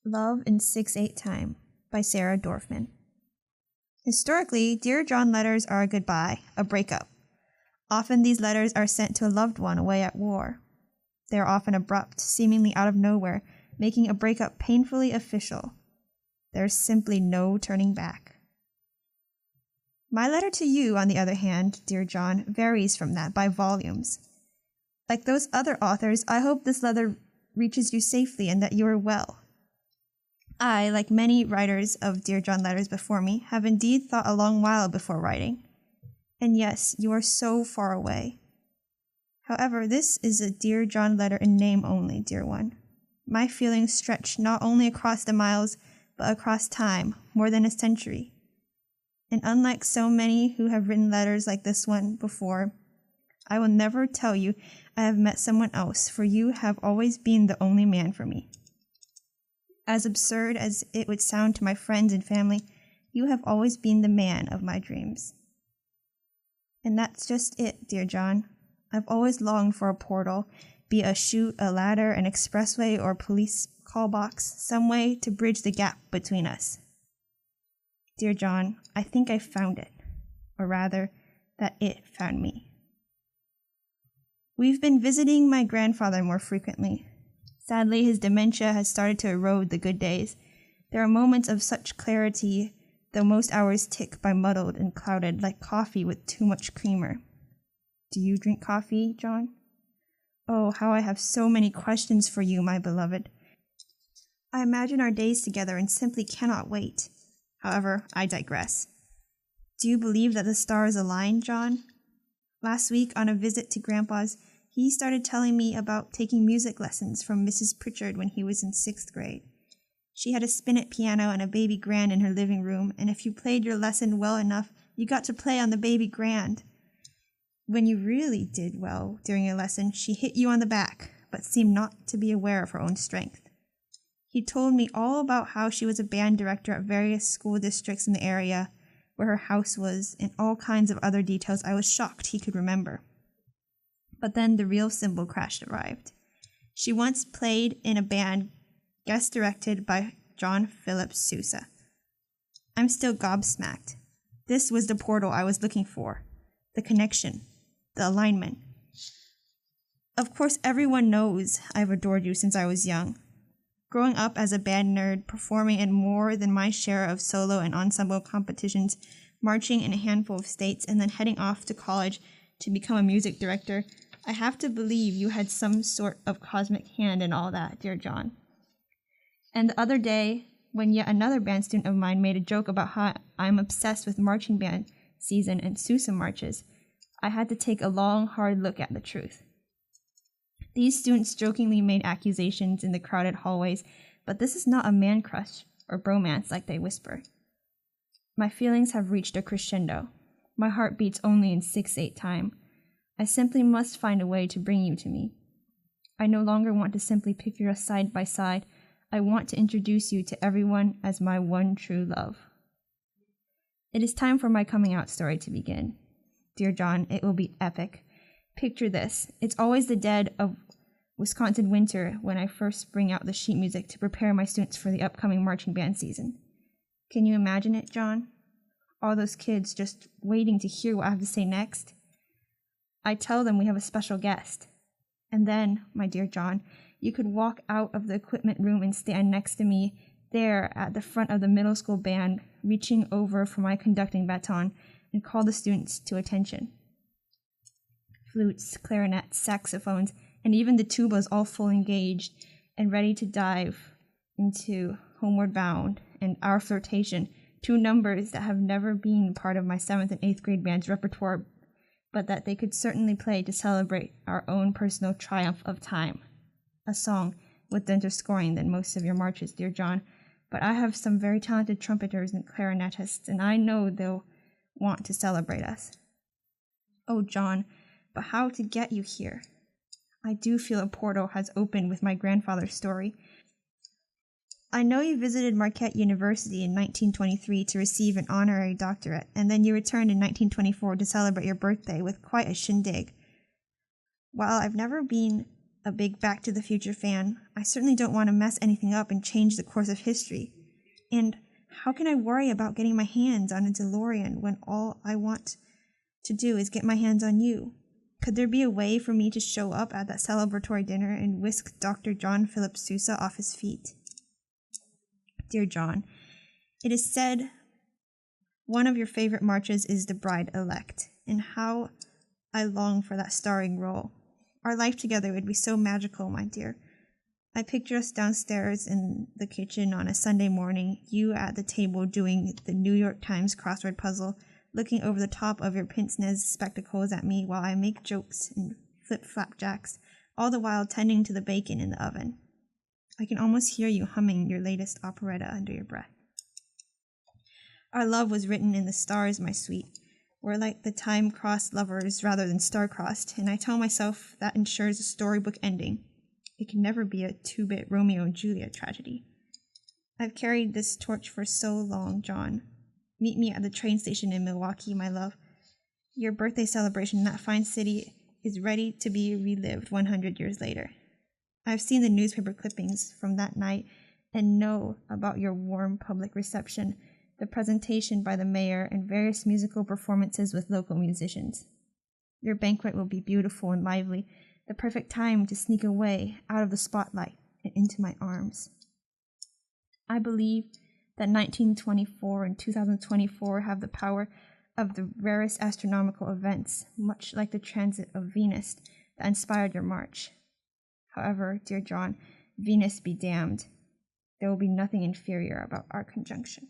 Love in 6/8 Time by Sarah Dorfman. Historically, Dear John letters are a goodbye, a breakup. Often these letters are sent to a loved one away at war. They are often abrupt, seemingly out of nowhere, making a breakup painfully official. There is simply no turning back. My letter to you, on the other hand, Dear John, varies from that by volumes. Like those other authors, I hope this letter reaches you safely and that you are well. I, like many writers of Dear John letters before me, have indeed thought a long while before writing. And yes, you are so far away. However, this is a Dear John letter in name only, dear one. My feelings stretch not only across the miles, but across time, more than a century. And unlike so many who have written letters like this one before, I will never tell you I have met someone else, for you have always been the only man for me. As absurd as it would sound to my friends and family, you have always been the man of my dreams. And that's just it, dear John. I've always longed for a portal, be it a chute, a ladder, an expressway, or a police call box, some way to bridge the gap between us. Dear John, I think I found it, or rather, that it found me. We've been visiting my grandfather more frequently. Sadly, his dementia has started to erode the good days. There are moments of such clarity, though most hours tick by muddled and clouded like coffee with too much creamer. Do you drink coffee, John? Oh, how I have so many questions for you, my beloved. I imagine our days together and simply cannot wait. However, I digress. Do you believe that the stars align, John? Last week, on a visit to Grandpa's, he started telling me about taking music lessons from Mrs. Pritchard when he was in 6th grade. She had a spinet piano and a baby grand in her living room, and if you played your lesson well enough, you got to play on the baby grand. When you really did well during your lesson, she hit you on the back, but seemed not to be aware of her own strength. He told me all about how she was a band director at various school districts in the area, where her house was, and all kinds of other details I was shocked he could remember. But then the real cymbal crash arrived. She once played in a band guest directed by John Philip Sousa. I'm still gobsmacked. This was the portal I was looking for. The connection. The alignment. Of course, everyone knows I've adored you since I was young. Growing up as a band nerd, performing in more than my share of solo and ensemble competitions, marching in a handful of states, and then heading off to college to become a music director, I have to believe you had some sort of cosmic hand in all that, dear John. And the other day, when yet another band student of mine made a joke about how I'm obsessed with marching band season and Sousa marches, I had to take a long, hard look at the truth. These students jokingly made accusations in the crowded hallways, but this is not a man crush or bromance like they whisper. My feelings have reached a crescendo. My heart beats only in 6/8 time. I simply must find a way to bring you to me. I no longer want to simply picture us side by side. I want to introduce you to everyone as my one true love. It is time for my coming out story to begin. Dear John, it will be epic. Picture this. It's always the dead of Wisconsin winter when I first bring out the sheet music to prepare my students for the upcoming marching band season. Can you imagine it, John? All those kids just waiting to hear what I have to say next. I tell them we have a special guest. And then, my dear John, you could walk out of the equipment room and stand next to me there at the front of the middle school band, reaching over for my conducting baton and call the students to attention. Flutes, clarinets, saxophones, and even the tubas all fully engaged and ready to dive into Homeward Bound and Our Flirtation, 2 numbers that have never been part of my 7th and 8th grade band's repertoire, but that they could certainly play to celebrate our own personal triumph of time. A song with denser scoring than most of your marches, dear John, but I have some very talented trumpeters and clarinetists, and I know they'll want to celebrate us. Oh, John, but how to get you here? I do feel a portal has opened with my grandfather's story. I know you visited Marquette University in 1923 to receive an honorary doctorate, and then you returned in 1924 to celebrate your birthday with quite a shindig. While I've never been a big Back to the Future fan. I certainly don't want to mess anything up and change the course of history. And how can I worry about getting my hands on a DeLorean when all I want to do is get my hands on you? Could there be a way for me to show up at that celebratory dinner and whisk Dr. John Philip Sousa off his feet? Dear John, it is said one of your favorite marches is The Bride-Elect, and how I long for that starring role. Our life together would be so magical, my dear. I picture us downstairs in the kitchen on a Sunday morning, you at the table doing the New York Times crossword puzzle, looking over the top of your pince-nez spectacles at me while I make jokes and flip flapjacks, all the while tending to the bacon in the oven. I can almost hear you humming your latest operetta under your breath. Our love was written in the stars, my sweet. We're like the time-crossed lovers rather than star-crossed, and I tell myself that ensures a storybook ending. It can never be a two-bit Romeo and Juliet tragedy. I've carried this torch for so long, John. Meet me at the train station in Milwaukee, my love. Your birthday celebration in that fine city is ready to be relived 100 years later. I've seen the newspaper clippings from that night and know about your warm public reception, the presentation by the mayor, and various musical performances with local musicians. Your banquet will be beautiful and lively, the perfect time to sneak away out of the spotlight and into my arms. I believe that 1924 and 2024 have the power of the rarest astronomical events, much like the transit of Venus that inspired your march. However, dear John, Venus be damned. There will be nothing inferior about our conjunction.